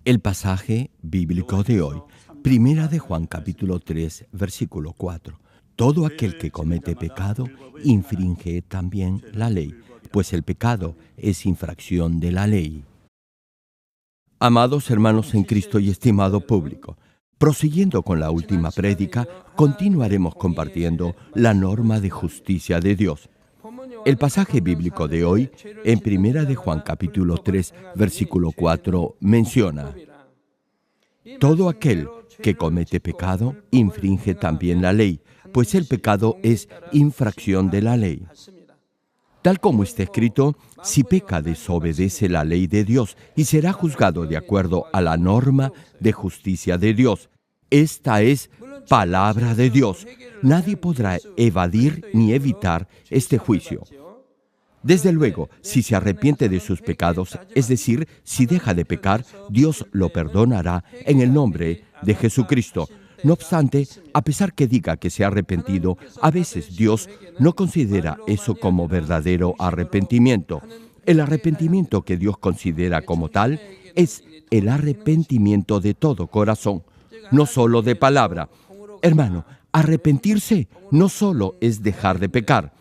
El pasaje bíblico de hoy, Primera de Juan capítulo 3, versículo 4. Todo aquel que comete pecado infringe también la ley, pues el pecado es infracción de la ley. Amados hermanos en Cristo y estimado público, prosiguiendo con la última prédica, continuaremos compartiendo la norma de justicia de Dios. El pasaje bíblico de hoy, en Primera de Juan capítulo 3, versículo 4, menciona: todo aquel que comete pecado infringe también la ley, pues el pecado es infracción de la ley. Tal como está escrito, si peca desobedece la ley de Dios y será juzgado de acuerdo a la norma de justicia de Dios. Esta es palabra de Dios. Nadie podrá evadir ni evitar este juicio. Desde luego, si se arrepiente de sus pecados, es decir, si deja de pecar, Dios lo perdonará en el nombre de Jesucristo. No obstante, a pesar que diga que se ha arrepentido, a veces Dios no considera eso como verdadero arrepentimiento. El arrepentimiento que Dios considera como tal es el arrepentimiento de todo corazón, no solo de palabra. Hermano, arrepentirse no solo es dejar de pecar.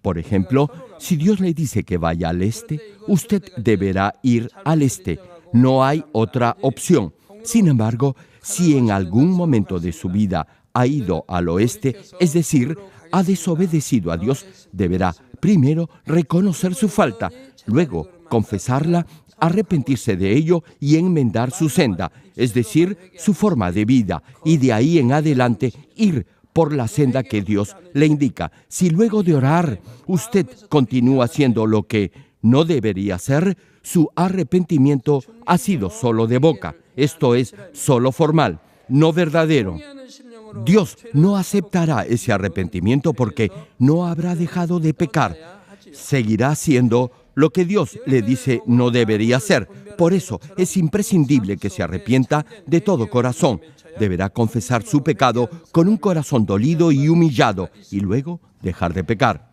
Por ejemplo, si Dios le dice que vaya al este, usted deberá ir al este. No hay otra opción. Sin embargo, si en algún momento de su vida ha ido al oeste, es decir, ha desobedecido a Dios, deberá primero reconocer su falta, luego confesarla, arrepentirse de ello y enmendar su senda, es decir, su forma de vida, y de ahí en adelante ir por la senda que Dios le indica. Si luego de orar usted continúa haciendo lo que no debería hacer, su arrepentimiento ha sido solo de boca, esto es, solo formal, no verdadero. Dios no aceptará ese arrepentimiento porque no habrá dejado de pecar. Seguirá haciendo lo que Dios le dice no debería hacer. Por eso es imprescindible que se arrepienta de todo corazón. Deberá confesar su pecado con un corazón dolido y humillado y luego dejar de pecar.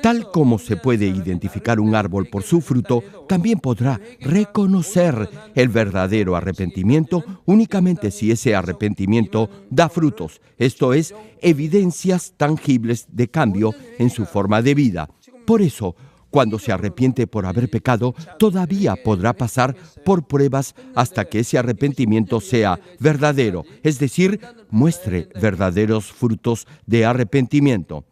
Tal como se puede identificar un árbol por su fruto, también podrá reconocer el verdadero arrepentimiento únicamente si ese arrepentimiento da frutos, esto es, evidencias tangibles de cambio en su forma de vida. Por eso, cuando se arrepiente por haber pecado, todavía podrá pasar por pruebas hasta que ese arrepentimiento sea verdadero, es decir, muestre verdaderos frutos de arrepentimiento.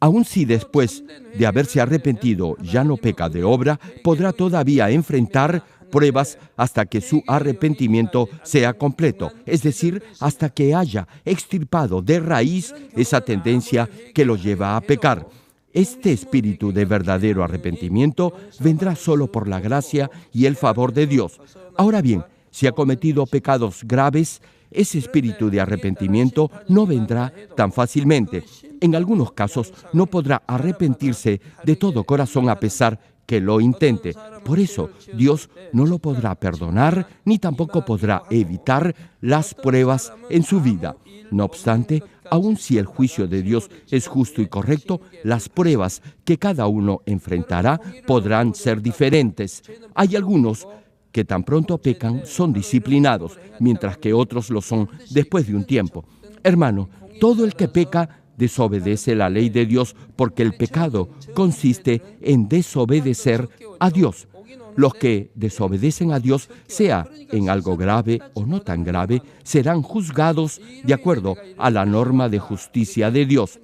Aun si después de haberse arrepentido ya no peca de obra, podrá todavía enfrentar pruebas hasta que su arrepentimiento sea completo, es decir, hasta que haya extirpado de raíz esa tendencia que lo lleva a pecar. Este espíritu de verdadero arrepentimiento vendrá solo por la gracia y el favor de Dios. Ahora bien, si ha cometido pecados graves, ese espíritu de arrepentimiento no vendrá tan fácilmente. En algunos casos no podrá arrepentirse de todo corazón a pesar que lo intente. Por eso, Dios no lo podrá perdonar ni tampoco podrá evitar las pruebas en su vida. No obstante, aun si el juicio de Dios es justo y correcto, las pruebas que cada uno enfrentará podrán ser diferentes. Hay algunos que tan pronto pecan son disciplinados, mientras que otros lo son después de un tiempo. Hermano, todo el que peca desobedece la ley de Dios porque el pecado consiste en desobedecer a Dios. Los que desobedecen a Dios, sea en algo grave o no tan grave, serán juzgados de acuerdo a la norma de justicia de Dios.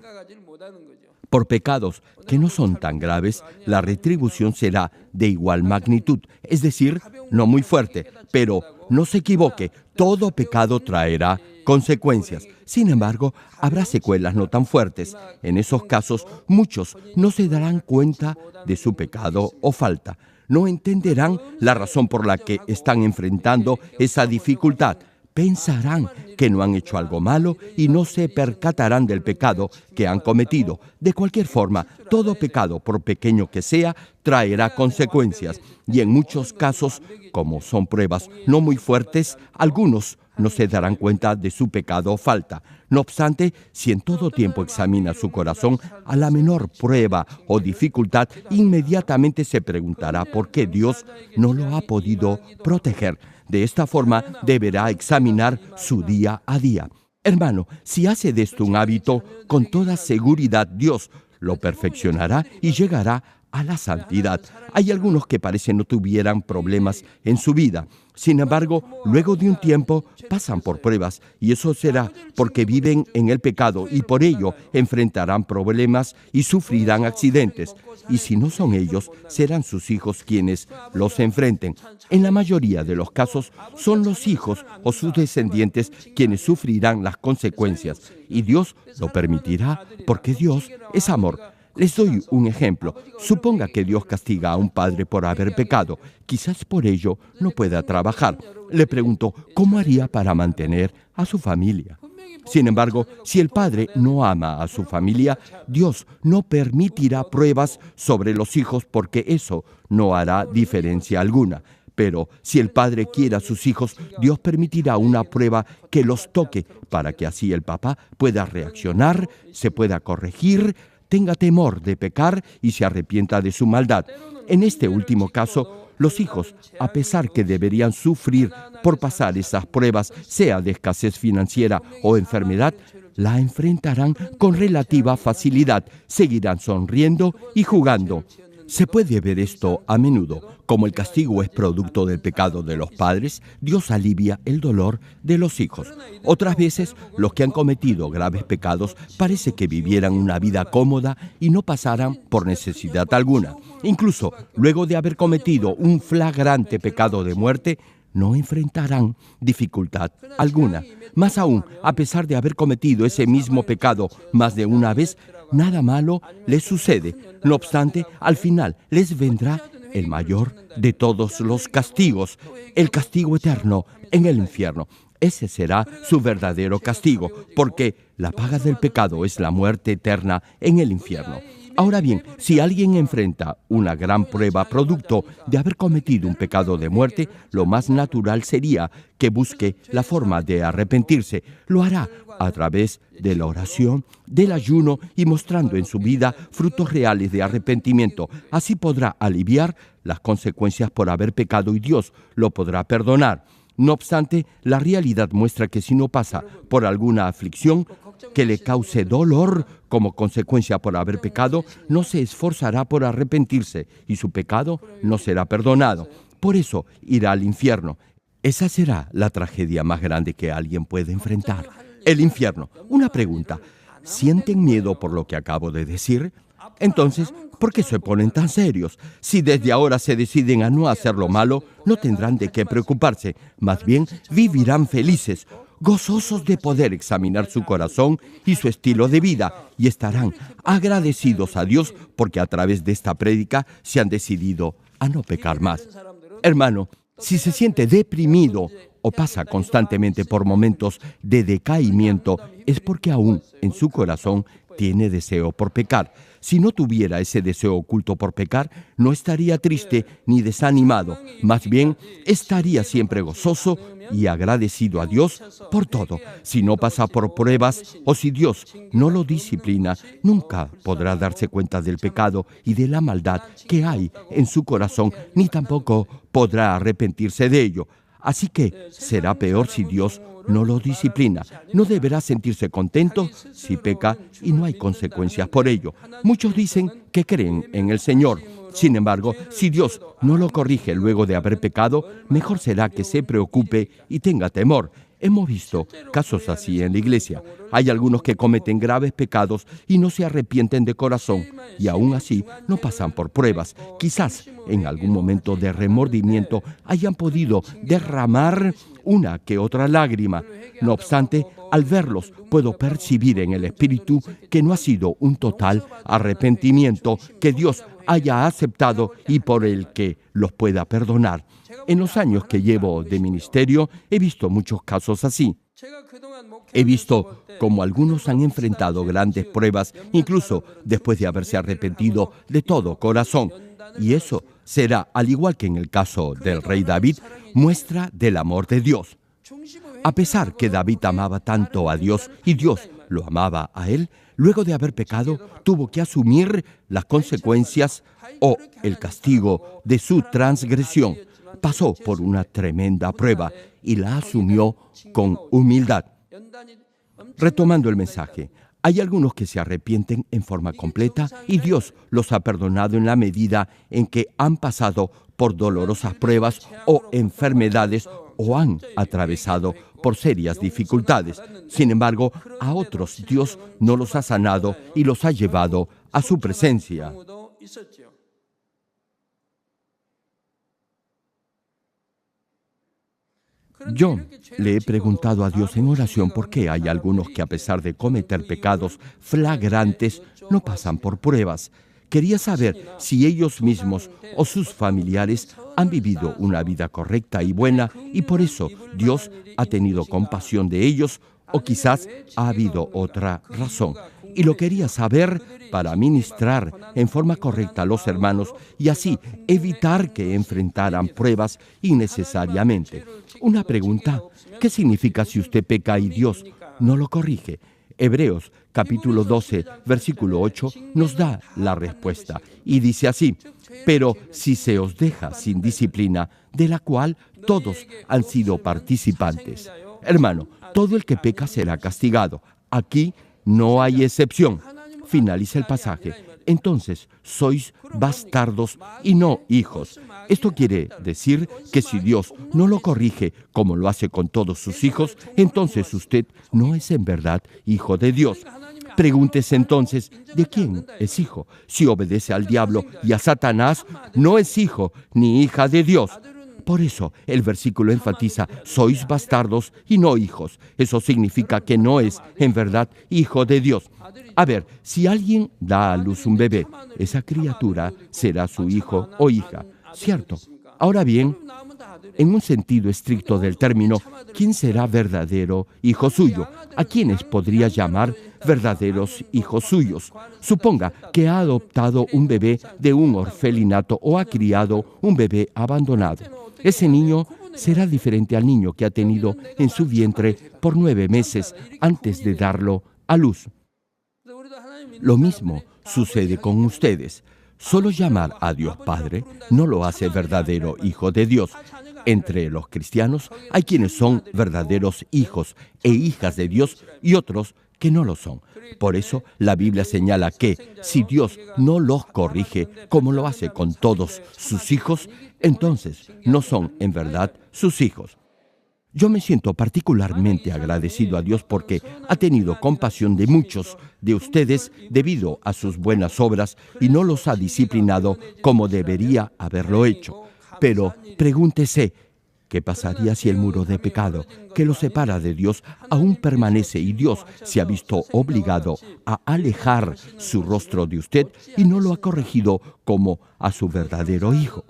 Por pecados que no son tan graves, la retribución será de igual magnitud, es decir, no muy fuerte, pero no se equivoque, todo pecado traerá consecuencias. Sin embargo, habrá secuelas no tan fuertes. En esos casos, muchos no se darán cuenta de su pecado o falta. No entenderán la razón por la que están enfrentando esa dificultad. Pensarán que no han hecho algo malo y no se percatarán del pecado que han cometido. De cualquier forma, todo pecado, por pequeño que sea, traerá consecuencias. Y en muchos casos, como son pruebas no muy fuertes, algunos no se darán cuenta de su pecado o falta. No obstante, si en todo tiempo examina su corazón, a la menor prueba o dificultad, inmediatamente se preguntará por qué Dios no lo ha podido proteger. De esta forma, deberá examinar su día a día. Hermano, si hace de esto un hábito, con toda seguridad Dios lo perfeccionará y llegará a la santidad. Hay algunos que parecen no tuvieran problemas en su vida. Sin embargo, luego de un tiempo pasan por pruebas y eso será porque viven en el pecado y por ello enfrentarán problemas y sufrirán accidentes. Y si no son ellos, serán sus hijos quienes los enfrenten. En la mayoría de los casos, son los hijos o sus descendientes quienes sufrirán las consecuencias. Y Dios lo permitirá porque Dios es amor. Les doy un ejemplo. Suponga que Dios castiga a un padre por haber pecado. Quizás por ello no pueda trabajar. Le pregunto, ¿cómo haría para mantener a su familia? Sin embargo, si el padre no ama a su familia, Dios no permitirá pruebas sobre los hijos porque eso no hará diferencia alguna. Pero si el padre quiere a sus hijos, Dios permitirá una prueba que los toque para que así el papá pueda reaccionar, se pueda corregir, tenga temor de pecar y se arrepienta de su maldad. En este último caso, los hijos, a pesar que deberían sufrir por pasar esas pruebas, sea de escasez financiera o enfermedad, la enfrentarán con relativa facilidad, seguirán sonriendo y jugando. Se puede ver esto a menudo. Como el castigo es producto del pecado de los padres, Dios alivia el dolor de los hijos. Otras veces, los que han cometido graves pecados parece que vivieran una vida cómoda y no pasaran por necesidad alguna. Incluso, luego de haber cometido un flagrante pecado de muerte, no enfrentarán dificultad alguna. Más aún, a pesar de haber cometido ese mismo pecado más de una vez, nada malo les sucede. No obstante, al final les vendrá el mayor de todos los castigos, el castigo eterno en el infierno. Ese será su verdadero castigo, porque la paga del pecado es la muerte eterna en el infierno. Ahora bien, si alguien enfrenta una gran prueba producto de haber cometido un pecado de muerte, lo más natural sería que busque la forma de arrepentirse. Lo hará a través de la oración, del ayuno y mostrando en su vida frutos reales de arrepentimiento. Así podrá aliviar las consecuencias por haber pecado y Dios lo podrá perdonar. No obstante, la realidad muestra que si no pasa por alguna aflicción que le cause dolor como consecuencia por haber pecado, no se esforzará por arrepentirse y su pecado no será perdonado. Por eso irá al infierno. Esa será la tragedia más grande que alguien puede enfrentar. El infierno. Una pregunta. ¿Sienten miedo por lo que acabo de decir? Entonces, ¿por qué se ponen tan serios? Si desde ahora se deciden a no hacer lo malo, no tendrán de qué preocuparse. Más bien, vivirán felices, gozosos de poder examinar su corazón y su estilo de vida, y estarán agradecidos a Dios porque a través de esta prédica se han decidido a no pecar más. Hermano, si se siente deprimido o pasa constantemente por momentos de decaimiento, es porque aún en su corazón tiene deseo por pecar. Si no tuviera ese deseo oculto por pecar, no estaría triste ni desanimado. Más bien, estaría siempre gozoso y agradecido a Dios por todo. Si no pasa por pruebas o si Dios no lo disciplina, nunca podrá darse cuenta del pecado y de la maldad que hay en su corazón, ni tampoco podrá arrepentirse de ello. Así que será peor si Dios no lo disciplina. No deberá sentirse contento si peca y no hay consecuencias por ello. Muchos dicen que creen en el Señor. Sin embargo, si Dios no lo corrige luego de haber pecado, mejor será que se preocupe y tenga temor. Hemos visto casos así en la iglesia. Hay algunos que cometen graves pecados y no se arrepienten de corazón, y aún así no pasan por pruebas. Quizás en algún momento de remordimiento hayan podido derramar una que otra lágrima. No obstante, al verlos puedo percibir en el espíritu que no ha sido un total arrepentimiento que Dios haya aceptado y por el que los pueda perdonar. En los años que llevo de ministerio he visto muchos casos así. He visto cómo algunos han enfrentado grandes pruebas, incluso después de haberse arrepentido de todo corazón. Y eso será, al igual que en el caso del rey David, muestra del amor de Dios. A pesar que David amaba tanto a Dios y Dios lo amaba a él, luego de haber pecado, tuvo que asumir las consecuencias o el castigo de su transgresión. Pasó por una tremenda prueba y la asumió con humildad. Retomando el mensaje, hay algunos que se arrepienten en forma completa y Dios los ha perdonado en la medida en que han pasado por dolorosas pruebas o enfermedades o han atravesado por serias dificultades. Sin embargo, a otros Dios no los ha sanado y los ha llevado a su presencia. Yo le he preguntado a Dios en oración por qué hay algunos que, a pesar de cometer pecados flagrantes, no pasan por pruebas. Quería saber si ellos mismos o sus familiares han vivido una vida correcta y buena y por eso Dios ha tenido compasión de ellos o quizás ha habido otra razón. Y lo quería saber para ministrar en forma correcta a los hermanos y así evitar que enfrentaran pruebas innecesariamente. Una pregunta: ¿qué significa si usted peca y Dios no lo corrige? Hebreos capítulo 12, versículo 8 nos da la respuesta y dice así: pero si se os deja sin disciplina, de la cual todos han sido participantes. Hermano, todo el que peca será castigado. Aquí no hay excepción. Finaliza el pasaje. Entonces, sois bastardos y no hijos. Esto quiere decir que si Dios no lo corrige como lo hace con todos sus hijos, entonces usted no es en verdad hijo de Dios. Pregúntese entonces, ¿de quién es hijo? Si obedece al diablo y a Satanás, no es hijo ni hija de Dios. Por eso el versículo enfatiza: sois bastardos y no hijos. Eso significa que no es en verdad hijo de Dios. A ver, si alguien da a luz un bebé, esa criatura será su hijo o hija, ¿cierto? Ahora bien, en un sentido estricto del término, ¿quién será verdadero hijo suyo? ¿A quiénes podría llamar verdaderos hijos suyos? Suponga que ha adoptado un bebé de un orfelinato o ha criado un bebé abandonado. Ese niño será diferente al niño que ha tenido en su vientre por 9 meses antes de darlo a luz. Lo mismo sucede con ustedes. Solo llamar a Dios Padre no lo hace verdadero hijo de Dios. Entre los cristianos hay quienes son verdaderos hijos e hijas de Dios y otros que no lo son. Por eso la Biblia señala que si Dios no los corrige como lo hace con todos sus hijos, entonces no son en verdad sus hijos. Yo me siento particularmente agradecido a Dios porque ha tenido compasión de muchos de ustedes debido a sus buenas obras y no los ha disciplinado como debería haberlo hecho. Pero pregúntese, ¿qué pasaría si el muro de pecado que los separa de Dios aún permanece y Dios se ha visto obligado a alejar su rostro de usted y no lo ha corregido como a su verdadero hijo?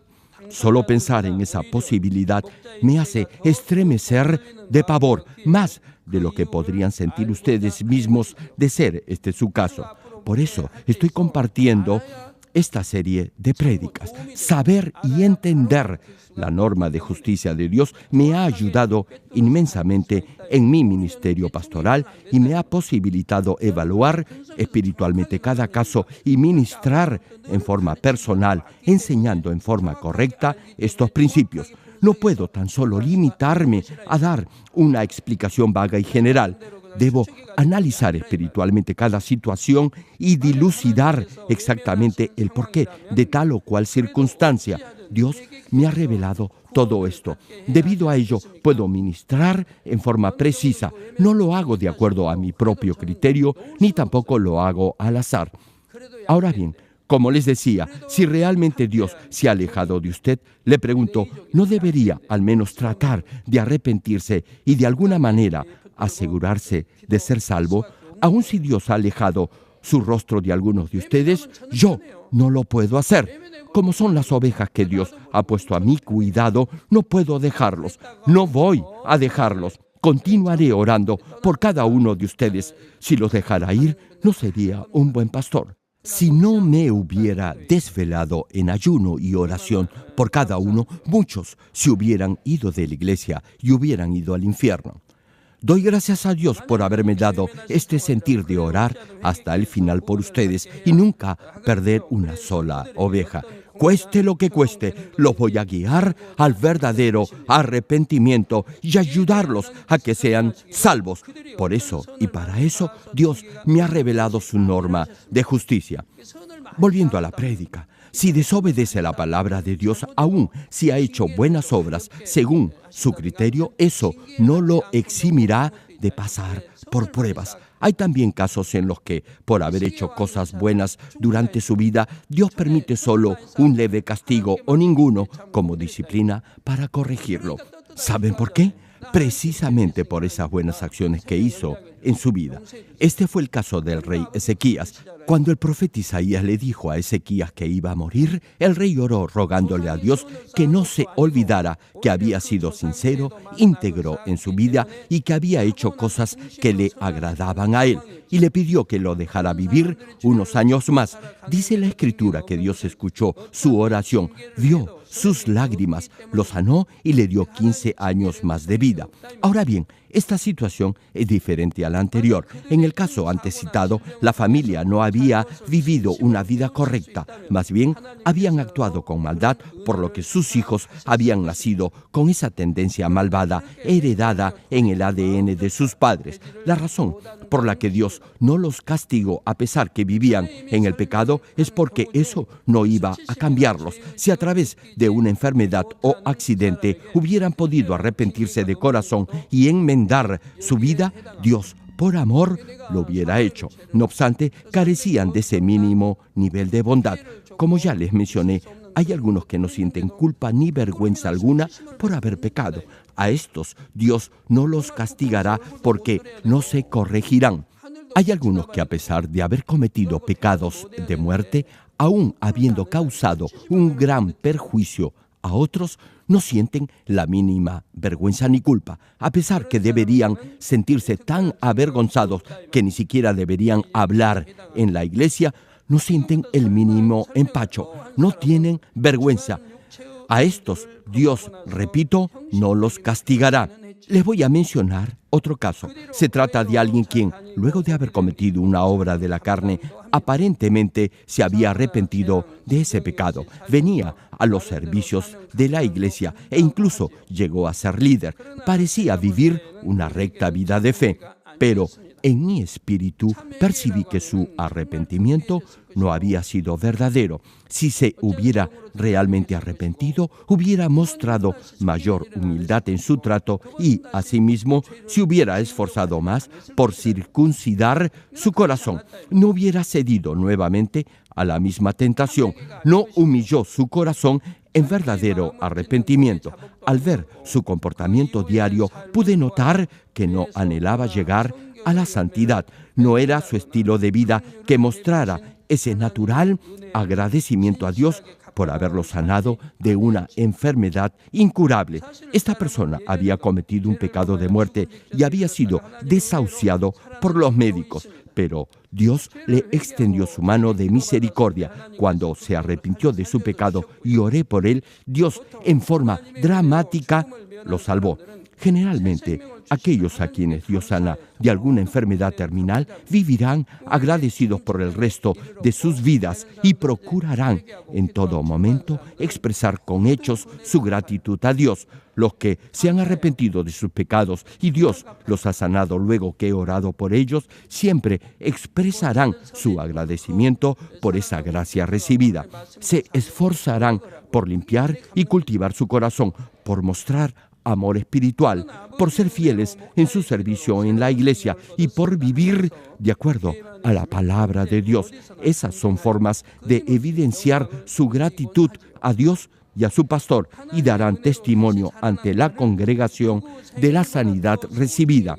Solo pensar en esa posibilidad me hace estremecer de pavor, más de lo que podrían sentir ustedes mismos de ser este su caso. Por eso estoy compartiendo esta serie de prédicas. Saber y entender la norma de justicia de Dios me ha ayudado inmensamente en mi ministerio pastoral y me ha posibilitado evaluar espiritualmente cada caso y ministrar en forma personal, enseñando en forma correcta estos principios. No puedo tan solo limitarme a dar una explicación vaga y general. Debo analizar espiritualmente cada situación y dilucidar exactamente el porqué de tal o cual circunstancia. Dios me ha revelado todo esto. Debido a ello, puedo ministrar en forma precisa. No lo hago de acuerdo a mi propio criterio, ni tampoco lo hago al azar. Ahora bien, como les decía, si realmente Dios se ha alejado de usted, le pregunto, ¿no debería al menos tratar de arrepentirse y de alguna manera asegurarse de ser salvo? Aun si Dios ha alejado su rostro de algunos de ustedes, yo no lo puedo hacer. Como son las ovejas que Dios ha puesto a mi cuidado, no puedo dejarlos. No voy a dejarlos. Continuaré orando por cada uno de ustedes. Si los dejara ir, no sería un buen pastor. Si no me hubiera desvelado en ayuno y oración por cada uno, muchos se hubieran ido de la iglesia y hubieran ido al infierno. Doy gracias a Dios por haberme dado este sentir de orar hasta el final por ustedes y nunca perder una sola oveja. Cueste lo que cueste, los voy a guiar al verdadero arrepentimiento y ayudarlos a que sean salvos. Por eso y para eso, Dios me ha revelado su norma de justicia. Volviendo a la prédica, si desobedece la palabra de Dios, aún si ha hecho buenas obras según su criterio, eso no lo eximirá de pasar por pruebas. Hay también casos en los que, por haber hecho cosas buenas durante su vida, Dios permite solo un leve castigo o ninguno como disciplina para corregirlo. ¿Saben por qué? Precisamente por esas buenas acciones que hizo en su vida. Este fue el caso del rey Ezequías. Cuando el profeta Isaías le dijo a Ezequías que iba a morir, el rey oró rogándole a Dios que no se olvidara que había sido sincero, íntegro en su vida y que había hecho cosas que le agradaban a él. Y le pidió que lo dejara vivir unos años más. Dice la Escritura que Dios escuchó su oración, vio sus lágrimas, lo sanó y le dio 15 años más de vida. Ahora bien, esta situación es diferente a la anterior. En el caso antes citado, la familia no había vivido una vida correcta, más bien habían actuado con maldad, por lo que sus hijos habían nacido con esa tendencia malvada heredada en el ADN de sus padres. La razón por la que Dios no los castigó a pesar que vivían en el pecado es porque eso no iba a cambiarlos. Si a través de una enfermedad o accidente hubieran podido arrepentirse de corazón y enmendar su vida, Dios, por amor, lo hubiera hecho. No obstante, carecían de ese mínimo nivel de bondad. Como ya les mencioné, hay algunos que no sienten culpa ni vergüenza alguna por haber pecado. A estos Dios no los castigará porque no se corregirán. Hay algunos que a pesar de haber cometido pecados de muerte, aún habiendo causado un gran perjuicio a otros, no sienten la mínima vergüenza ni culpa, a pesar que deberían sentirse tan avergonzados que ni siquiera deberían hablar en la iglesia. No sienten el mínimo empacho, no tienen vergüenza. A estos Dios, repito, no los castigará. Les voy a mencionar otro caso. Se trata de alguien quien, luego de haber cometido una obra de la carne, aparentemente se había arrepentido de ese pecado. Venía a los servicios de la iglesia e incluso llegó a ser líder. Parecía vivir una recta vida de fe, pero en mi espíritu percibí que su arrepentimiento no había sido verdadero. Si se hubiera realmente arrepentido, hubiera mostrado mayor humildad en su trato y, asimismo, se hubiera esforzado más por circuncidar su corazón. No hubiera cedido nuevamente a la misma tentación. No humilló su corazón en verdadero arrepentimiento. Al ver su comportamiento diario, pude notar que no anhelaba llegar a la santidad. No era su estilo de vida que mostrara ese natural agradecimiento a Dios por haberlo sanado de una enfermedad incurable. Esta persona había cometido un pecado de muerte y había sido desahuciado por los médicos, pero Dios le extendió su mano de misericordia. Cuando se arrepintió de su pecado y oré por él, Dios, en forma dramática, lo salvó. Generalmente, aquellos a quienes Dios sana de alguna enfermedad terminal vivirán agradecidos por el resto de sus vidas y procurarán en todo momento expresar con hechos su gratitud a Dios. Los que se han arrepentido de sus pecados y Dios los ha sanado luego que he orado por ellos, siempre expresarán su agradecimiento por esa gracia recibida. Se esforzarán por limpiar y cultivar su corazón, por mostrar amor espiritual, por ser fieles en su servicio en la iglesia y por vivir de acuerdo a la palabra de Dios. Esas son formas de evidenciar su gratitud a Dios y a su pastor y darán testimonio ante la congregación de la sanidad recibida.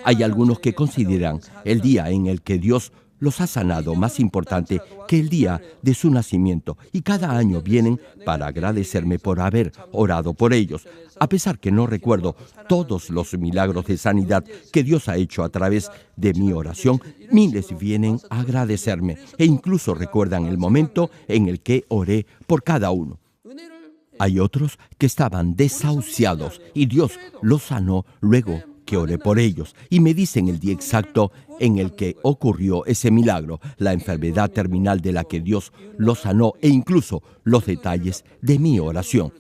Hay algunos que consideran el día en el que Dios los ha sanado más importante que el día de su nacimiento y cada año vienen para agradecerme por haber orado por ellos. A pesar que no recuerdo todos los milagros de sanidad que Dios ha hecho a través de mi oración, miles vienen a agradecerme e incluso recuerdan el momento en el que oré por cada uno. Hay otros que estaban desahuciados y Dios los sanó luego que oré por ellos y me dicen el día exacto en el que ocurrió ese milagro, la enfermedad terminal de la que Dios los sanó e incluso los detalles de mi oración.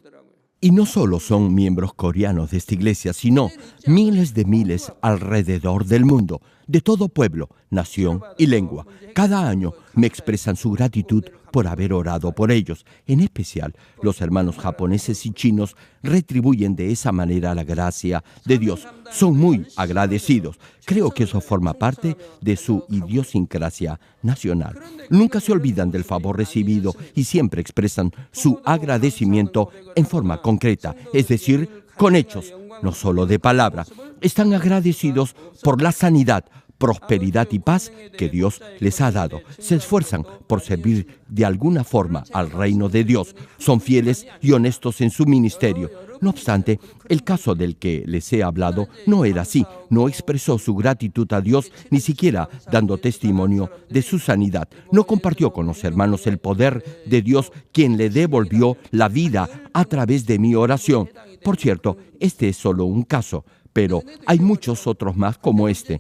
Y no solo son miembros coreanos de esta iglesia, sino miles de miles alrededor del mundo, de todo pueblo, nación y lengua. Cada año me expresan su gratitud por haber orado por ellos. En especial, los hermanos japoneses y chinos retribuyen de esa manera la gracia de Dios. Son muy agradecidos. Creo que eso forma parte de su idiosincrasia nacional. Nunca se olvidan del favor recibido y siempre expresan su agradecimiento en forma concreta, es decir, con hechos, no solo de palabra. Están agradecidos por la sanidad, prosperidad y paz que Dios les ha dado. Se esfuerzan por servir de alguna forma al reino de Dios. Son fieles y honestos en su ministerio. No obstante, el caso del que les he hablado no era así. No expresó su gratitud a Dios, ni siquiera dando testimonio de su sanidad. No compartió con los hermanos el poder de Dios, quien le devolvió la vida a través de mi oración. Por cierto, este es solo un caso, pero hay muchos otros más como este.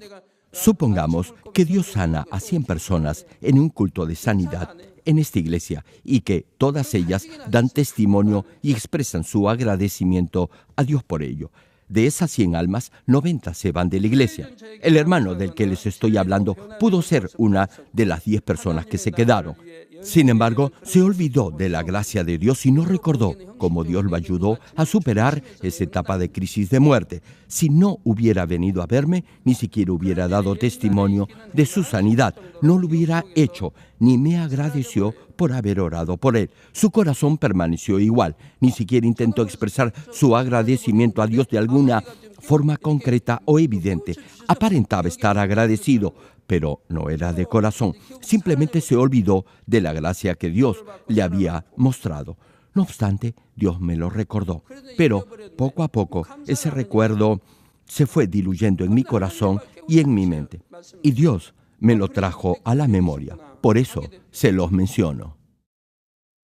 Supongamos que Dios sana a 100 personas en un culto de sanidad en esta iglesia y que todas ellas dan testimonio y expresan su agradecimiento a Dios por ello. De esas 100 almas, 90 se van de la iglesia. El hermano del que les estoy hablando pudo ser una de las 10 personas que se quedaron. Sin embargo, se olvidó de la gracia de Dios y no recordó cómo Dios lo ayudó a superar esa etapa de crisis de muerte. Si no hubiera venido a verme, ni siquiera hubiera dado testimonio de su sanidad. No lo hubiera hecho, ni me agradeció por haber orado por él. Su corazón permaneció igual. Ni siquiera intentó expresar su agradecimiento a Dios de alguna forma concreta o evidente. Aparentaba estar agradecido, pero no era de corazón. Simplemente se olvidó de la gracia que Dios le había mostrado. No obstante, Dios me lo recordó. Pero poco a poco ese recuerdo se fue diluyendo en mi corazón y en mi mente. Y Dios me lo trajo a la memoria. Por eso se los menciono.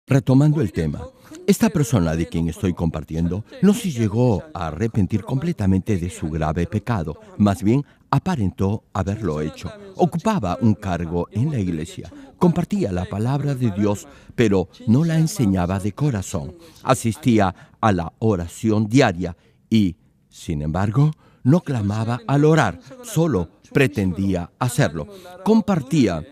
Retomando el tema, esta persona de quien estoy compartiendo no se llegó a arrepentir completamente de su grave pecado, más bien aparentó haberlo hecho. Ocupaba un cargo en la iglesia, compartía la palabra de Dios, pero no la enseñaba de corazón. Asistía a la oración diaria y, sin embargo, no clamaba al orar, solo pretendía hacerlo. Compartía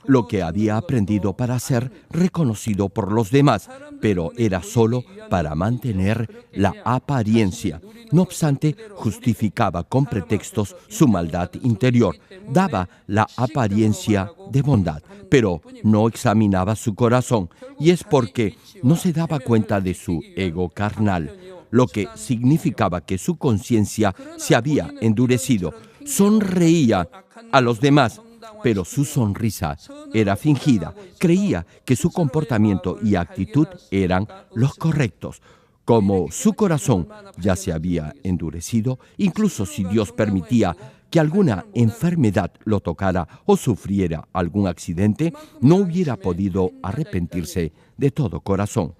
lo que había aprendido para ser reconocido por los demás, pero era solo para mantener la apariencia. No obstante, justificaba con pretextos su maldad interior. Daba la apariencia de bondad, pero no examinaba su corazón, y es porque no se daba cuenta de su ego carnal, lo que significaba que su conciencia se había endurecido. Sonreía a los demás, pero su sonrisa era fingida. Creía que su comportamiento y actitud eran los correctos. Como su corazón ya se había endurecido, incluso si Dios permitía que alguna enfermedad lo tocara o sufriera algún accidente, no hubiera podido arrepentirse de todo corazón.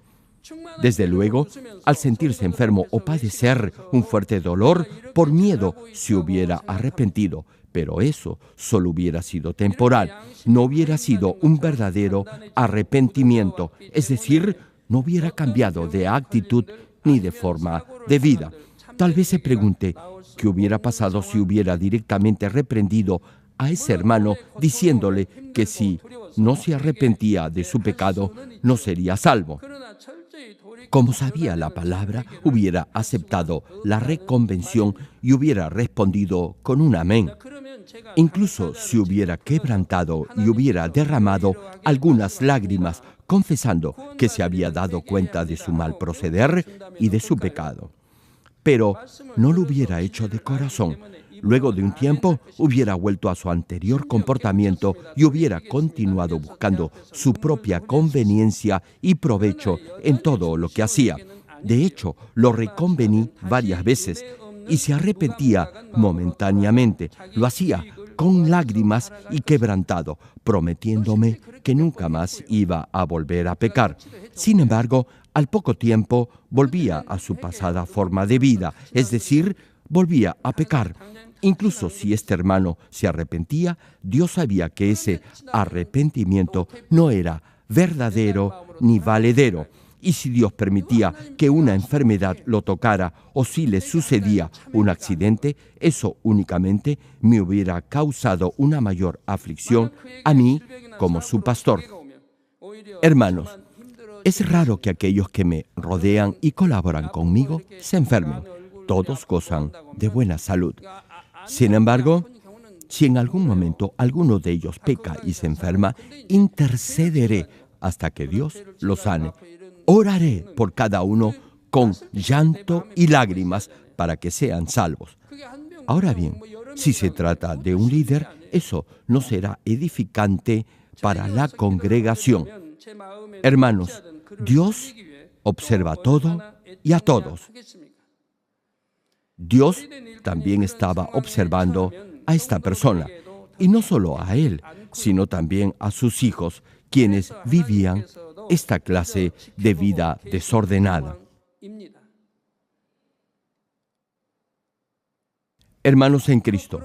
Desde luego, al sentirse enfermo o padecer un fuerte dolor, por miedo se hubiera arrepentido, pero eso solo hubiera sido temporal, no hubiera sido un verdadero arrepentimiento, es decir, no hubiera cambiado de actitud ni de forma de vida. Tal vez se pregunte qué hubiera pasado si hubiera directamente reprendido a ese hermano diciéndole que si no se arrepentía de su pecado, no sería salvo. Como sabía la palabra, hubiera aceptado la reconvención y hubiera respondido con un amén. Incluso si hubiera quebrantado y hubiera derramado algunas lágrimas, confesando que se había dado cuenta de su mal proceder y de su pecado. Pero no lo hubiera hecho de corazón. Luego de un tiempo, hubiera vuelto a su anterior comportamiento y hubiera continuado buscando su propia conveniencia y provecho en todo lo que hacía. De hecho, lo reconvení varias veces y se arrepentía momentáneamente. Lo hacía con lágrimas y quebrantado, prometiéndome que nunca más iba a volver a pecar. Sin embargo, al poco tiempo volvía a su pasada forma de vida, es decir, volvía a pecar. Incluso si este hermano se arrepentía, Dios sabía que ese arrepentimiento no era verdadero ni valedero. Y si Dios permitía que una enfermedad lo tocara o si le sucedía un accidente, eso únicamente me hubiera causado una mayor aflicción a mí como su pastor. Hermanos, es raro que aquellos que me rodean y colaboran conmigo se enfermen. Todos gozan de buena salud. Sin embargo, si en algún momento alguno de ellos peca y se enferma, intercederé hasta que Dios lo sane. Oraré por cada uno con llanto y lágrimas para que sean salvos. Ahora bien, si se trata de un líder, eso no será edificante para la congregación. Hermanos, Dios observa todo y a todos. Dios también estaba observando a esta persona, y no solo a él, sino también a sus hijos, quienes vivían esta clase de vida desordenada. Hermanos en Cristo,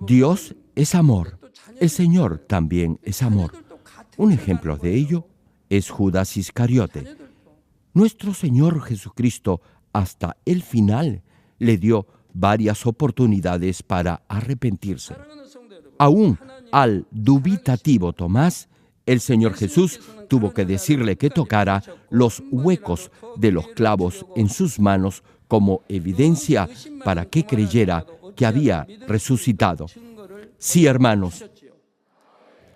Dios es amor. El Señor también es amor. Un ejemplo de ello es Judas Iscariote. Nuestro Señor Jesucristo, hasta el final, le dio varias oportunidades para arrepentirse. Aún al dubitativo Tomás, el Señor Jesús tuvo que decirle que tocara los huecos de los clavos en sus manos como evidencia para que creyera que había resucitado. Sí, hermanos,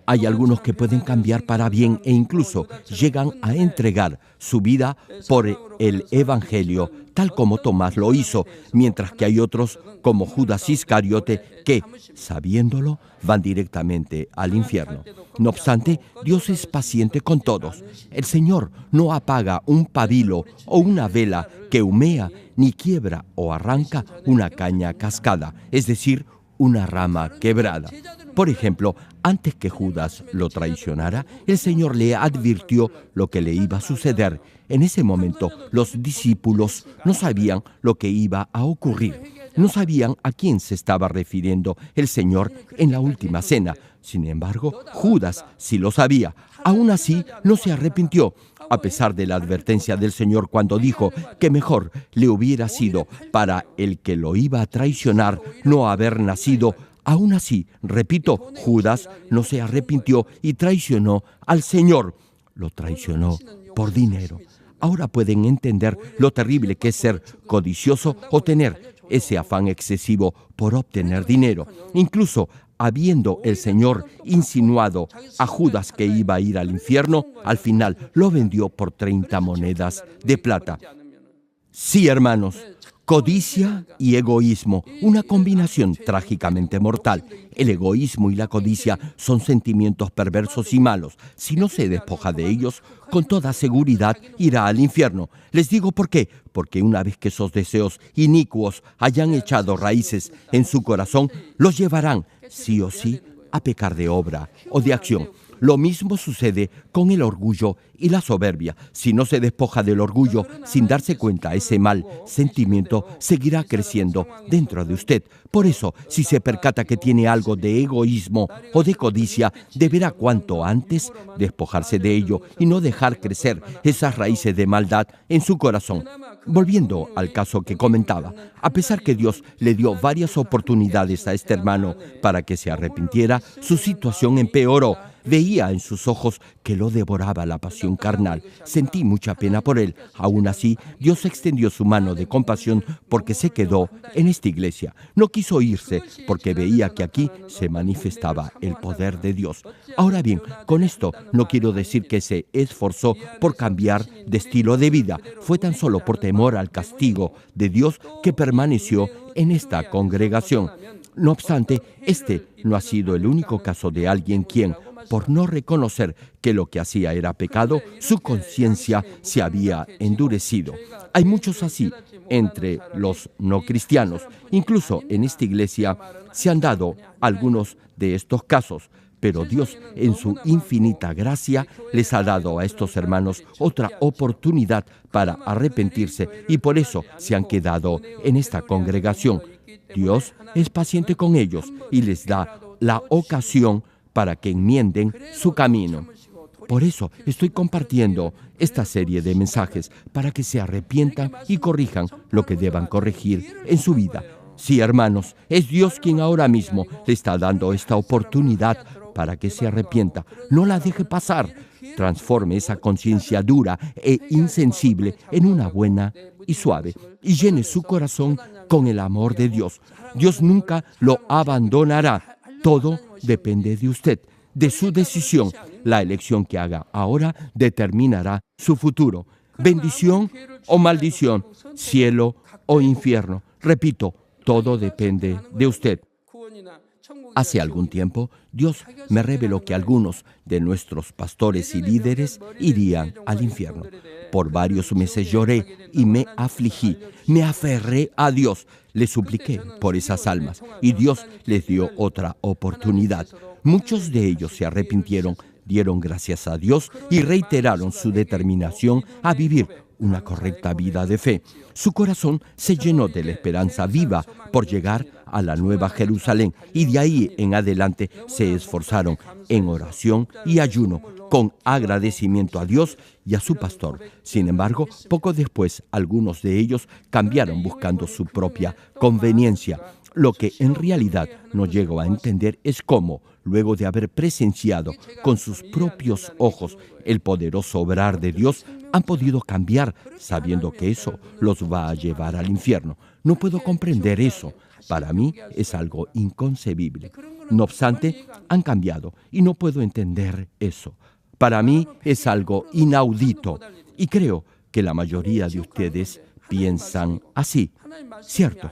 hay algunos que pueden cambiar para bien e incluso llegan a entregar su vida por el Evangelio, tal como Tomás lo hizo, mientras que hay otros, como Judas Iscariote, que, sabiéndolo, van directamente al infierno. No obstante, Dios es paciente con todos. El Señor no apaga un pabilo o una vela que humea, ni quiebra o arranca una caña cascada, es decir, una rama quebrada. Por ejemplo, antes que Judas lo traicionara, el Señor le advirtió lo que le iba a suceder. En ese momento, los discípulos no sabían lo que iba a ocurrir. No sabían a quién se estaba refiriendo el Señor en la última cena. Sin embargo, Judas sí lo sabía. Aún así, no se arrepintió, a pesar de la advertencia del Señor cuando dijo que mejor le hubiera sido para el que lo iba a traicionar no haber nacido. Aún así, repito, Judas no se arrepintió y traicionó al Señor. Lo traicionó por dinero. Ahora pueden entender lo terrible que es ser codicioso o tener ese afán excesivo por obtener dinero. Incluso habiendo el Señor insinuado a Judas que iba a ir al infierno, al final lo vendió por 30 monedas de plata. Sí, hermanos, codicia y egoísmo, una combinación trágicamente mortal. El egoísmo y la codicia son sentimientos perversos y malos. Si no se despoja de ellos, con toda seguridad irá al infierno. Les digo por qué. Porque una vez que esos deseos inicuos hayan echado raíces en su corazón, los llevarán, sí o sí, a pecar de obra o de acción. Lo mismo sucede con el orgullo y la soberbia. Si no se despoja del orgullo sin darse cuenta, ese mal sentimiento seguirá creciendo dentro de usted. Por eso, si se percata que tiene algo de egoísmo o de codicia, deberá cuanto antes despojarse de ello y no dejar crecer esas raíces de maldad en su corazón. Volviendo al caso que comentaba, a pesar que Dios le dio varias oportunidades a este hermano para que se arrepintiera, su situación empeoró. Veía en sus ojos que lo devoraba la pasión carnal. Sentí mucha pena por él. Aún así, Dios extendió su mano de compasión porque se quedó en esta iglesia. No quiso irse porque veía que aquí se manifestaba el poder de Dios. Ahora bien, con esto no quiero decir que se esforzó por cambiar de estilo de vida. Fue tan solo por temor al castigo de Dios que permaneció en esta congregación. No obstante, este no ha sido el único caso de alguien quien, por no reconocer que lo que hacía era pecado, su conciencia se había endurecido. Hay muchos así entre los no cristianos. Incluso en esta iglesia se han dado algunos de estos casos, pero Dios, en su infinita gracia, les ha dado a estos hermanos otra oportunidad para arrepentirse y por eso se han quedado en esta congregación. Dios es paciente con ellos y les da la ocasión para que enmienden su camino. Por eso estoy compartiendo esta serie de mensajes para que se arrepientan y corrijan lo que deban corregir en su vida. Sí, hermanos, es Dios quien ahora mismo le está dando esta oportunidad para que se arrepienta. No la deje pasar. Transforme esa conciencia dura e insensible en una buena y suave y llene su corazón con el amor de Dios. Dios nunca lo abandonará. Todo depende de usted, de su decisión. La elección que haga ahora determinará su futuro. Bendición o maldición, cielo o infierno. Repito, todo depende de usted. Hace algún tiempo, Dios me reveló que algunos de nuestros pastores y líderes irían al infierno. Por varios meses lloré y me afligí. Me aferré a Dios. Le supliqué por esas almas y Dios les dio otra oportunidad. Muchos de ellos se arrepintieron, dieron gracias a Dios y reiteraron su determinación a vivir una correcta vida de fe. Su corazón se llenó de la esperanza viva por llegar a la Nueva Jerusalén y de ahí en adelante se esforzaron en oración y ayuno con agradecimiento a Dios y a su pastor. Sin embargo, poco después algunos de ellos cambiaron buscando su propia conveniencia. Lo que en realidad no llego a entender es cómo, luego de haber presenciado con sus propios ojos el poderoso obrar de Dios, han podido cambiar sabiendo que eso los va a llevar al infierno. No puedo comprender eso. Para mí es algo inconcebible. No obstante, han cambiado y no puedo entender eso. Para mí es algo inaudito y creo que la mayoría de ustedes piensan así, ¿cierto?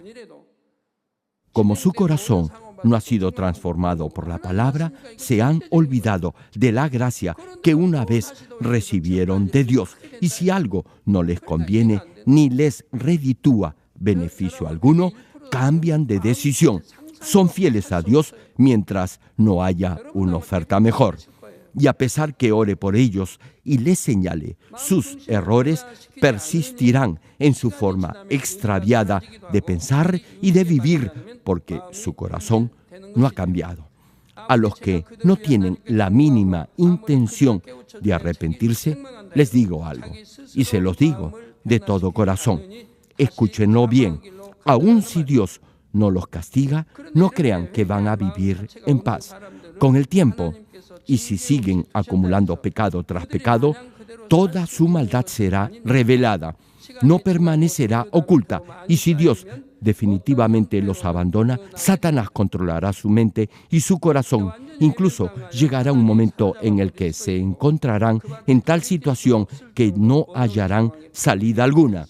Como su corazón no ha sido transformado por la palabra, se han olvidado de la gracia que una vez recibieron de Dios. Y si algo no les conviene ni les reditúa beneficio alguno, cambian de decisión. Son fieles a Dios mientras no haya una oferta mejor. Y a pesar que ore por ellos y les señale sus errores, persistirán en su forma extraviada de pensar y de vivir, porque su corazón no ha cambiado. A los que no tienen la mínima intención de arrepentirse, les digo algo, y se los digo de todo corazón. Escúchenlo bien. Aun si Dios no los castiga, no crean que van a vivir en paz. Con el tiempo, y si siguen acumulando pecado tras pecado, toda su maldad será revelada, no permanecerá oculta. Y si Dios definitivamente los abandona, Satanás controlará su mente y su corazón. Incluso llegará un momento en el que se encontrarán en tal situación que no hallarán salida alguna.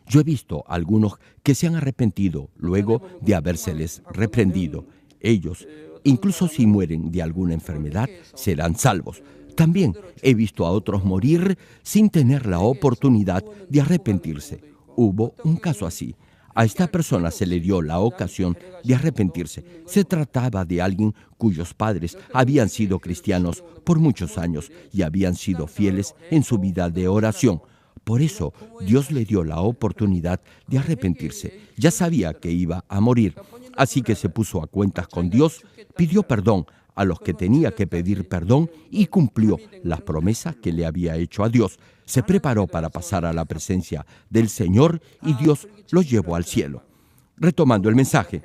Yo he visto a algunos que se han arrepentido luego de habérseles reprendido. Ellos, incluso si mueren de alguna enfermedad, serán salvos. También he visto a otros morir sin tener la oportunidad de arrepentirse. Hubo un caso así. A esta persona se le dio la ocasión de arrepentirse. Se trataba de alguien cuyos padres habían sido cristianos por muchos años y habían sido fieles en su vida de oración. Por eso, Dios le dio la oportunidad de arrepentirse. Ya sabía que iba a morir, así que se puso a cuentas con Dios, pidió perdón a los que tenía que pedir perdón y cumplió las promesas que le había hecho a Dios. Se preparó para pasar a la presencia del Señor y Dios lo llevó al cielo. Retomando el mensaje,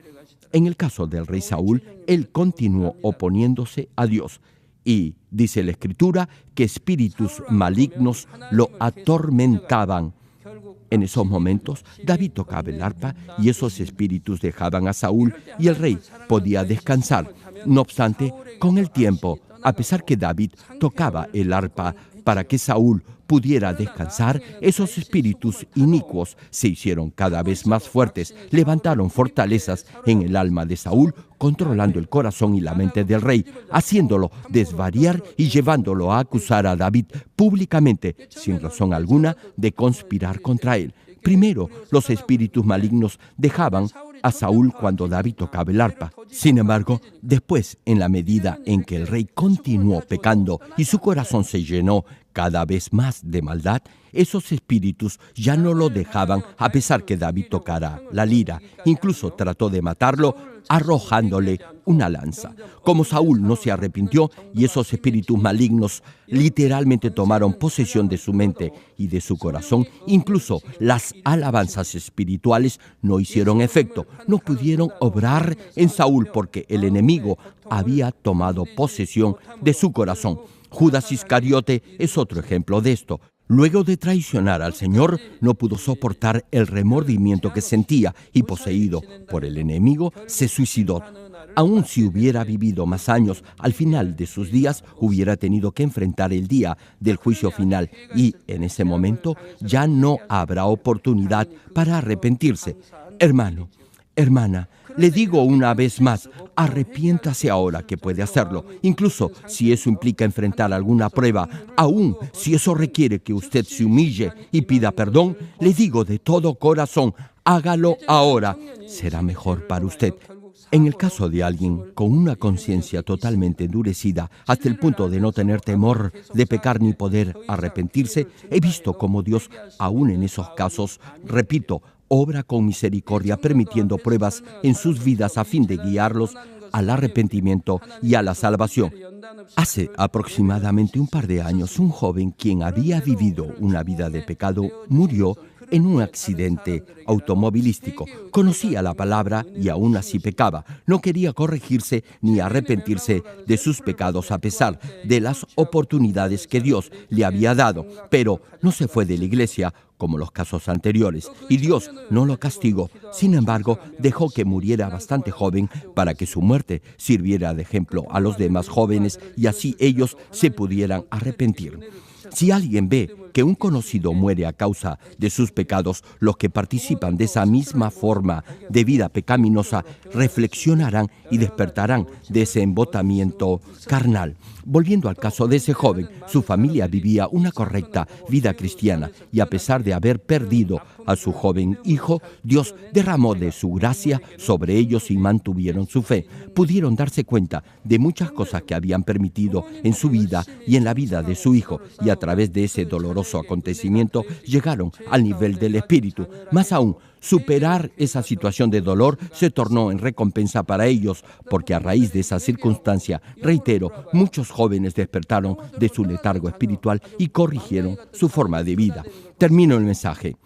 en el caso del rey Saúl, él continuó oponiéndose a Dios. Y dice la Escritura que espíritus malignos lo atormentaban. En esos momentos, David tocaba el arpa y esos espíritus dejaban a Saúl y el rey podía descansar. No obstante, con el tiempo, a pesar que David tocaba el arpa para que Saúl pudiera descansar, esos espíritus inicuos se hicieron cada vez más fuertes, levantaron fortalezas en el alma de Saúl, controlando el corazón y la mente del rey, haciéndolo desvariar y llevándolo a acusar a David públicamente, sin razón alguna, de conspirar contra él. Primero, los espíritus malignos dejaban a Saúl cuando David tocaba el arpa. Sin embargo, después, en la medida en que el rey continuó pecando y su corazón se llenó cada vez más de maldad, esos espíritus ya no lo dejaban a pesar que David tocara la lira. Incluso trató de matarlo arrojándole una lanza. Como Saúl no se arrepintió y esos espíritus malignos literalmente tomaron posesión de su mente y de su corazón, incluso las alabanzas espirituales no hicieron efecto, no pudieron obrar en Saúl porque el enemigo había tomado posesión de su corazón. Judas Iscariote es otro ejemplo de esto. Luego de traicionar al Señor, no pudo soportar el remordimiento que sentía y, poseído por el enemigo, se suicidó. Aun si hubiera vivido más años, al final de sus días hubiera tenido que enfrentar el día del juicio final y, en ese momento, ya no habrá oportunidad para arrepentirse. Hermano, hermana, le digo una vez más, arrepiéntase ahora que puede hacerlo, incluso si eso implica enfrentar alguna prueba, aun si eso requiere que usted se humille y pida perdón, le digo de todo corazón, hágalo ahora, será mejor para usted. En el caso de alguien con una conciencia totalmente endurecida hasta el punto de no tener temor de pecar ni poder arrepentirse, he visto cómo Dios, aún en esos casos, repito, obra con misericordia permitiendo pruebas en sus vidas a fin de guiarlos al arrepentimiento y a la salvación. Hace aproximadamente un par de años, un joven quien había vivido una vida de pecado murió en un accidente automovilístico. Conocía la palabra y aún así pecaba. No quería corregirse ni arrepentirse de sus pecados a pesar de las oportunidades que Dios le había dado. Pero no se fue de la iglesia como los casos anteriores, y Dios no lo castigó. Sin embargo, dejó que muriera bastante joven para que su muerte sirviera de ejemplo a los demás jóvenes y así ellos se pudieran arrepentir. Si alguien ve que un conocido muere a causa de sus pecados, los que participan de esa misma forma de vida pecaminosa reflexionarán y despertarán de ese embotamiento carnal. Volviendo al caso de ese joven, su familia vivía una correcta vida cristiana y a pesar de haber perdido a su joven hijo, Dios derramó de su gracia sobre ellos y mantuvieron su fe. Pudieron darse cuenta de muchas cosas que habían permitido en su vida y en la vida de su hijo y a través de ese doloroso acontecimiento llegaron al nivel del espíritu. Más aún, superar esa situación de dolor se tornó en recompensa para ellos, porque a raíz de esa circunstancia, reitero, muchos jóvenes despertaron de su letargo espiritual y corrigieron su forma de vida. Termino el mensaje.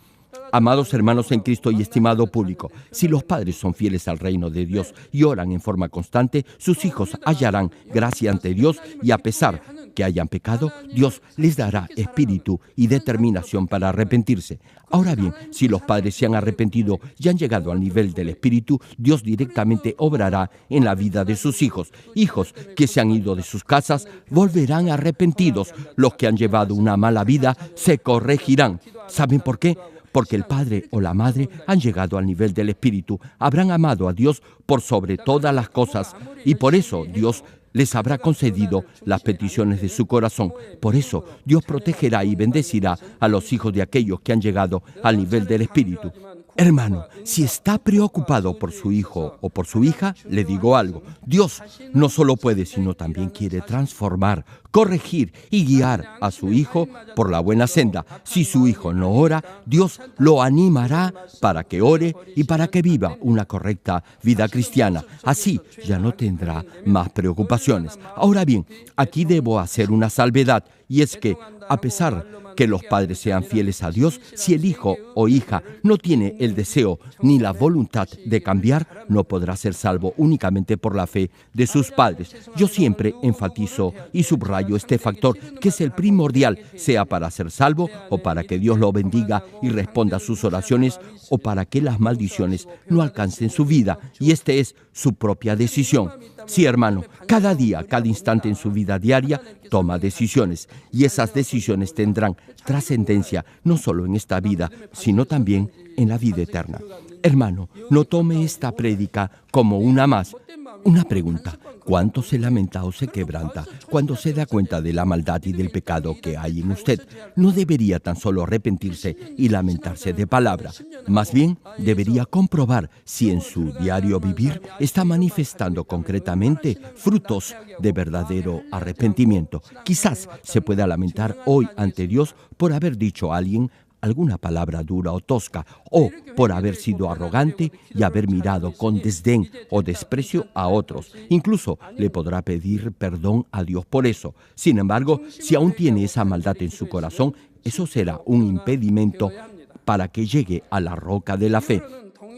Amados hermanos en Cristo y estimado público, si los padres son fieles al reino de Dios y oran en forma constante, sus hijos hallarán gracia ante Dios y a pesar que hayan pecado, Dios les dará espíritu y determinación para arrepentirse. Ahora bien, si los padres se han arrepentido y han llegado al nivel del espíritu, Dios directamente obrará en la vida de sus hijos. Hijos que se han ido de sus casas volverán arrepentidos. Los que han llevado una mala vida se corregirán. ¿Saben por qué? Porque el padre o la madre han llegado al nivel del espíritu, habrán amado a Dios por sobre todas las cosas y por eso Dios les habrá concedido las peticiones de su corazón. Por eso Dios protegerá y bendecirá a los hijos de aquellos que han llegado al nivel del espíritu. Hermano, si está preocupado por su hijo o por su hija, le digo algo. Dios no solo puede, sino también quiere transformar, corregir y guiar a su hijo por la buena senda. Si su hijo no ora, Dios lo animará para que ore y para que viva una correcta vida cristiana. Así ya no tendrá más preocupaciones. Ahora bien, aquí debo hacer una salvedad, y es que, a pesar que los padres sean fieles a Dios, si el hijo o hija no tiene el deseo ni la voluntad de cambiar, no podrá ser salvo únicamente por la fe de sus padres. Yo siempre enfatizo y subrayo este factor, que es el primordial, sea para ser salvo o para que Dios lo bendiga y responda a sus oraciones o para que las maldiciones no alcancen su vida, y este es su propia decisión. Sí, hermano, cada día, cada instante en su vida diaria, toma decisiones, y esas decisiones tendrán trascendencia no solo en esta vida, sino también en la vida eterna. Hermano, no tome esta prédica como una más. Una pregunta: ¿cuánto se lamenta o se quebranta cuando se da cuenta de la maldad y del pecado que hay en usted? No debería tan solo arrepentirse y lamentarse de palabra. Más bien, debería comprobar si en su diario vivir está manifestando concretamente frutos de verdadero arrepentimiento. Quizás se pueda lamentar hoy ante Dios por haber dicho a alguien alguna palabra dura o tosca, o por haber sido arrogante y haber mirado con desdén o desprecio a otros. Incluso le podrá pedir perdón a Dios por eso. Sin embargo, si aún tiene esa maldad en su corazón, eso será un impedimento para que llegue a la roca de la fe.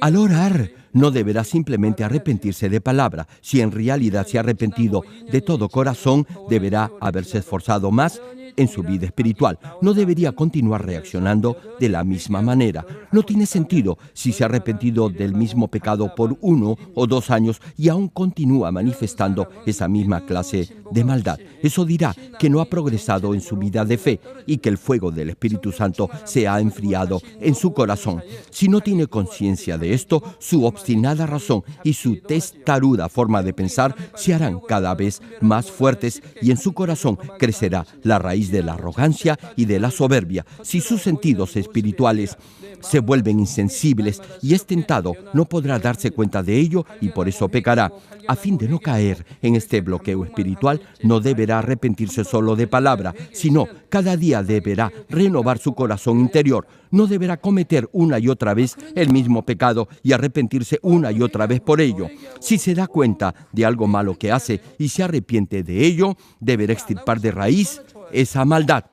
Al orar, no deberá simplemente arrepentirse de palabra. Si en realidad se ha arrepentido de todo corazón, deberá haberse esforzado más en su vida espiritual. No debería continuar reaccionando de la misma manera. No tiene sentido si se ha arrepentido del mismo pecado por 1 o 2 años y aún continúa manifestando esa misma clase de maldad. Eso dirá que no ha progresado en su vida de fe y que el fuego del Espíritu Santo se ha enfriado en su corazón. Si no tiene conciencia de esto, su obstinada razón y su testaruda forma de pensar se harán cada vez más fuertes y en su corazón crecerá la raíz de la arrogancia y de la soberbia. Si sus sentidos espirituales se vuelven insensibles y es tentado, no podrá darse cuenta de ello y por eso pecará. A fin de no caer en este bloqueo espiritual, no deberá arrepentirse solo de palabra, sino cada día deberá renovar su corazón interior. No deberá cometer una y otra vez el mismo pecado y arrepentirse una y otra vez por ello. Si se da cuenta de algo malo que hace y se arrepiente de ello, deberá extirpar de raíz esa maldad.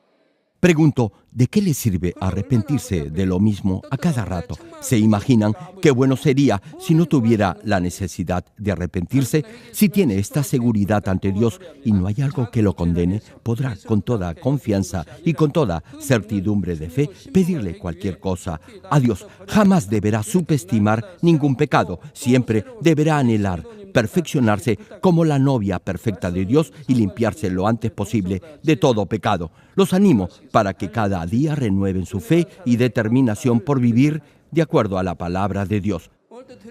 Pregunto, ¿de qué le sirve arrepentirse de lo mismo a cada rato? ¿Se imaginan qué bueno sería si no tuviera la necesidad de arrepentirse? Si tiene esta seguridad ante Dios y no hay algo que lo condene, podrá con toda confianza y con toda certidumbre de fe pedirle cualquier cosa a Dios. Jamás deberá subestimar ningún pecado. Siempre deberá anhelar perfeccionarse como la novia perfecta de Dios y limpiarse lo antes posible de todo pecado. Los animo para que cada día renueven su fe y determinación por vivir de acuerdo a la palabra de Dios.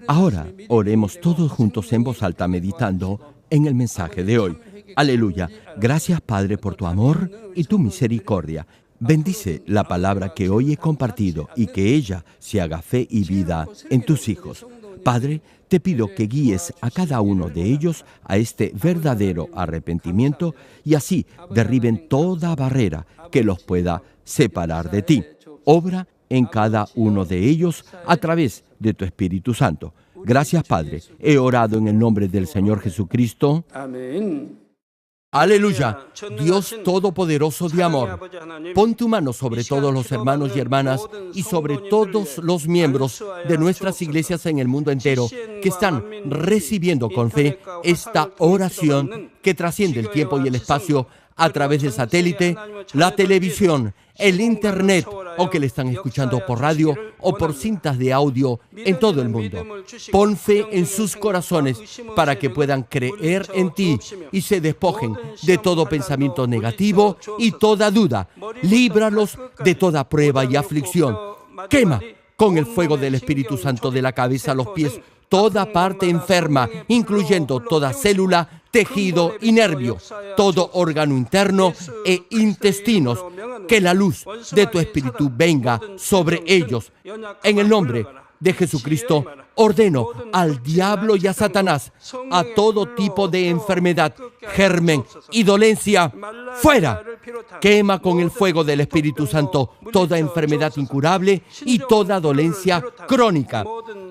Ahora oremos todos juntos en voz alta meditando en el mensaje de hoy. Aleluya. Gracias, Padre, por tu amor y tu misericordia. Bendice la palabra que hoy he compartido y que ella se haga fe y vida en tus hijos. Padre, te pido que guíes a cada uno de ellos a este verdadero arrepentimiento y así derriben toda barrera que los pueda separar de ti. Obra en cada uno de ellos a través de tu Espíritu Santo. Gracias, Padre. He orado en el nombre del Señor Jesucristo. Amén. Aleluya, Dios Todopoderoso de amor, pon tu mano sobre todos los hermanos y hermanas y sobre todos los miembros de nuestras iglesias en el mundo entero que están recibiendo con fe esta oración que trasciende el tiempo y el espacio a través del satélite, la televisión, el internet o que le están escuchando por radio o por cintas de audio en todo el mundo. Pon fe en sus corazones para que puedan creer en ti y se despojen de todo pensamiento negativo y toda duda. Líbralos de toda prueba y aflicción. Quema con el fuego del Espíritu Santo de la cabeza a los pies toda parte enferma, incluyendo toda célula, tejido y nervio, todo órgano interno e intestinos. Que la luz de tu Espíritu venga sobre ellos. En el nombre de Jesucristo, ordeno al diablo y a Satanás, a todo tipo de enfermedad, germen y dolencia, fuera. Quema con el fuego del Espíritu Santo toda enfermedad incurable y toda dolencia crónica.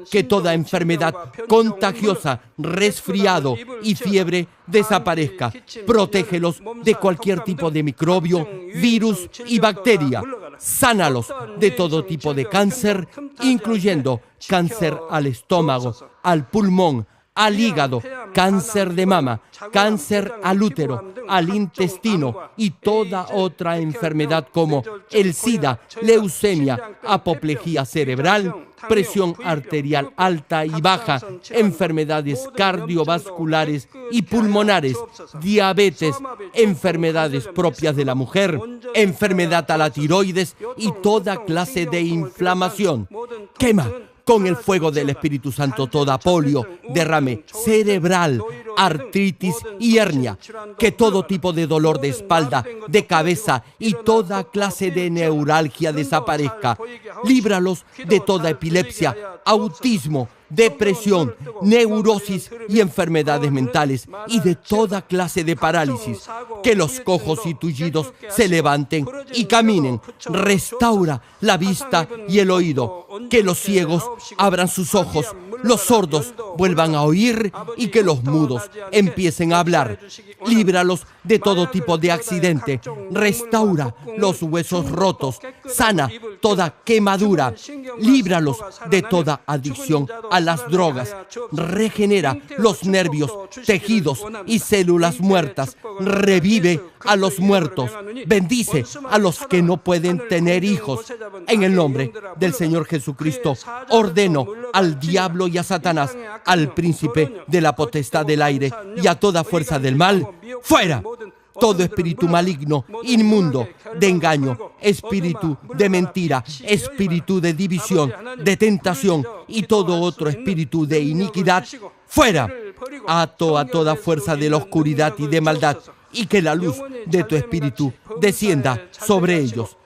Que toda enfermedad contagiosa, resfriado y fiebre desaparezca. Protégelos de cualquier tipo de microbio, virus y bacteria. Sánalos de todo tipo de cáncer, incluyendo cáncer al estómago, al pulmón, al hígado, cáncer de mama, cáncer al útero, al intestino y toda otra enfermedad como el SIDA, leucemia, apoplejía cerebral, presión arterial alta y baja, enfermedades cardiovasculares y pulmonares, diabetes, enfermedades propias de la mujer, enfermedad a la tiroides y toda clase de inflamación. Quema con el fuego del Espíritu Santo toda polio, derrame cerebral, artritis y hernia, que todo tipo de dolor de espalda, de cabeza y toda clase de neuralgia desaparezca. Líbralos de toda epilepsia, autismo, depresión, neurosis y enfermedades mentales y de toda clase de parálisis. Que los cojos y tullidos se levanten y caminen. Restaura la vista y el oído. Que los ciegos abran sus ojos, los sordos vuelvan a oír y que los mudos empiecen a hablar. Líbralos de todo tipo de accidente. Restaura los huesos rotos. Sana toda quemadura. Líbralos de toda adicción a las drogas. Regenera los nervios, tejidos y células muertas. Revive a los muertos. Bendice a los que no pueden tener hijos. En el nombre del Señor Jesucristo, ordeno al diablo y a Satanás, al príncipe de la potestad del aire y a toda fuerza del mal, ¡fuera! Todo espíritu maligno, inmundo, de engaño, espíritu de mentira, espíritu de división, de tentación y todo otro espíritu de iniquidad, ¡fuera! Ato a toda fuerza de la oscuridad y de maldad, y que la luz de tu espíritu descienda sobre ellos.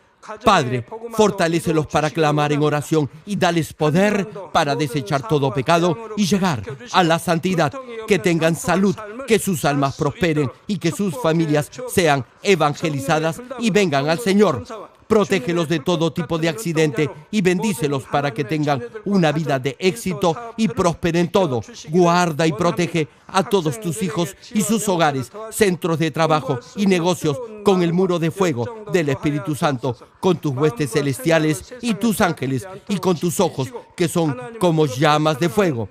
Padre, fortalécelos para clamar en oración y dales poder para desechar todo pecado y llegar a la santidad. Que tengan salud, que sus almas prosperen y que sus familias sean evangelizadas y vengan al Señor. Protégelos de todo tipo de accidente y bendícelos para que tengan una vida de éxito y prosperen todo. Guarda y protege a todos tus hijos y sus hogares, centros de trabajo y negocios con el muro de fuego del Espíritu Santo, con tus huestes celestiales y tus ángeles y con tus ojos que son como llamas de fuego.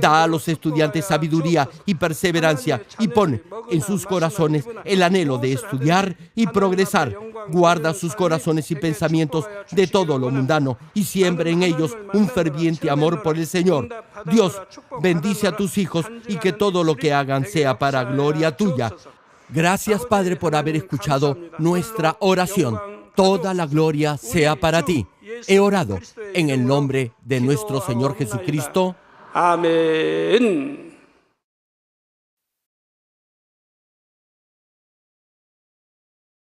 Da a los estudiantes sabiduría y perseverancia y pon en sus corazones el anhelo de estudiar y progresar. Guarda sus corazones y pensamientos de todo lo mundano y siembra en ellos un ferviente amor por el Señor. Dios, bendice a tus hijos y que todo lo que hagan sea para gloria tuya. Gracias, Padre, por haber escuchado nuestra oración. Toda la gloria sea para ti. He orado en el nombre de nuestro Señor Jesucristo. 아멘.